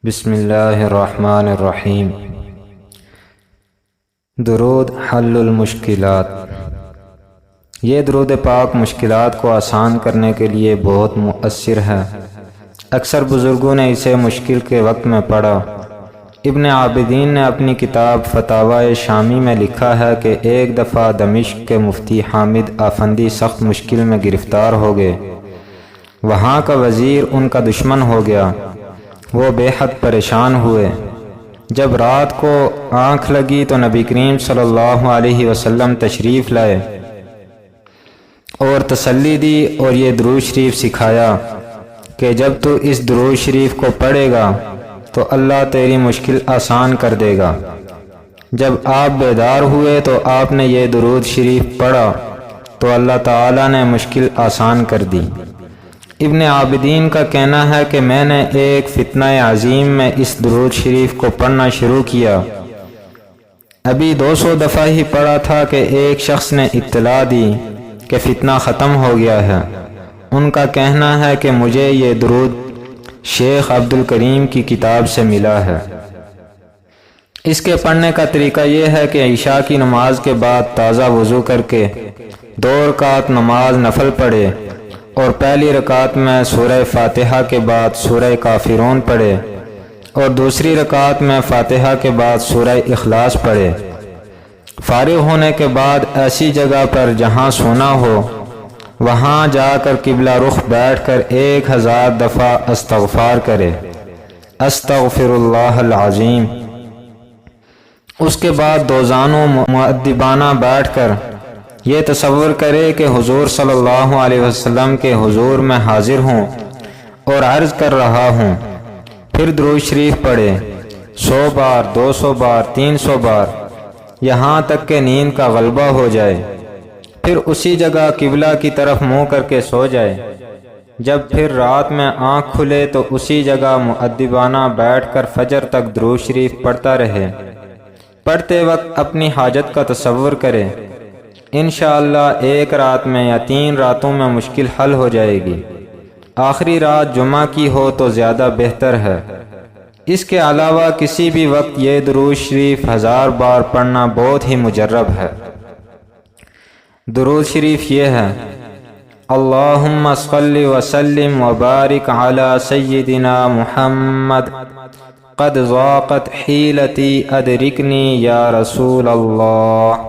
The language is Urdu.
بسم اللہ الرحمن الرحیم۔ درود حل المشکلات۔ یہ درود پاک مشکلات کو آسان کرنے کے لیے بہت مؤثر ہے۔ اکثر بزرگوں نے اسے مشکل کے وقت میں پڑھا۔ ابن عابدین نے اپنی کتاب فتاوی شامی میں لکھا ہے کہ ایک دفعہ دمشق کے مفتی حامد آفندی سخت مشکل میں گرفتار ہو گئے۔ وہاں کا وزیر ان کا دشمن ہو گیا۔ وہ بے حد پریشان ہوئے۔ جب رات کو آنکھ لگی تو نبی کریم صلی اللہ علیہ وسلم تشریف لائے اور تسلی دی اور یہ درود شریف سکھایا کہ جب تو اس درود شریف کو پڑھے گا تو اللہ تیری مشکل آسان کر دے گا۔ جب آپ بیدار ہوئے تو آپ نے یہ درود شریف پڑھا تو اللہ تعالیٰ نے مشکل آسان کر دی۔ ابن عابدین کا کہنا ہے کہ میں نے ایک فتنہ عظیم میں اس درود شریف کو پڑھنا شروع کیا۔ ابھی 200 دفعہ ہی پڑھا تھا کہ ایک شخص نے اطلاع دی کہ فتنہ ختم ہو گیا ہے۔ ان کا کہنا ہے کہ مجھے یہ درود شیخ عبدالکریم کی کتاب سے ملا ہے۔ اس کے پڑھنے کا طریقہ یہ ہے کہ عشاء کی نماز کے بعد تازہ وضو کر کے 2 رکعت نماز نفل پڑھے اور پہلی رکعت میں سورہ فاتحہ کے بعد سورہ کافرون پڑھے اور دوسری رکعت میں فاتحہ کے بعد سورہ اخلاص پڑھے۔ فارغ ہونے کے بعد ایسی جگہ پر جہاں سونا ہو وہاں جا کر قبلہ رخ بیٹھ کر 1000 دفعہ استغفار کرے، استغفر اللہ العظیم۔ اس کے بعد دوزانوں مؤدبانہ بیٹھ کر یہ تصور کرے کہ حضور صلی اللہ علیہ وسلم کے حضور میں حاضر ہوں اور عرض کر رہا ہوں۔ پھر درود شریف پڑھے 100 بار، 200 بار، 300 بار، یہاں تک کہ نیند کا غلبہ ہو جائے۔ پھر اسی جگہ قبلہ کی طرف منہ کر کے سو جائے۔ جب پھر رات میں آنکھ کھلے تو اسی جگہ مؤدبانہ بیٹھ کر فجر تک درود شریف پڑھتا رہے۔ پڑھتے وقت اپنی حاجت کا تصور کرے۔ انشاءاللہ ایک رات میں یا 3 راتوں میں مشکل حل ہو جائے گی۔ آخری رات جمعہ کی ہو تو زیادہ بہتر ہے۔ اس کے علاوہ کسی بھی وقت یہ درود شریف 1000 بار پڑھنا بہت ہی مجرب ہے۔ درود شریف یہ ہے: اللہم صلی وسلم وبارک علی سیدنا محمد، قد ضاقت حیلتی ادرکنی یا رسول اللہ۔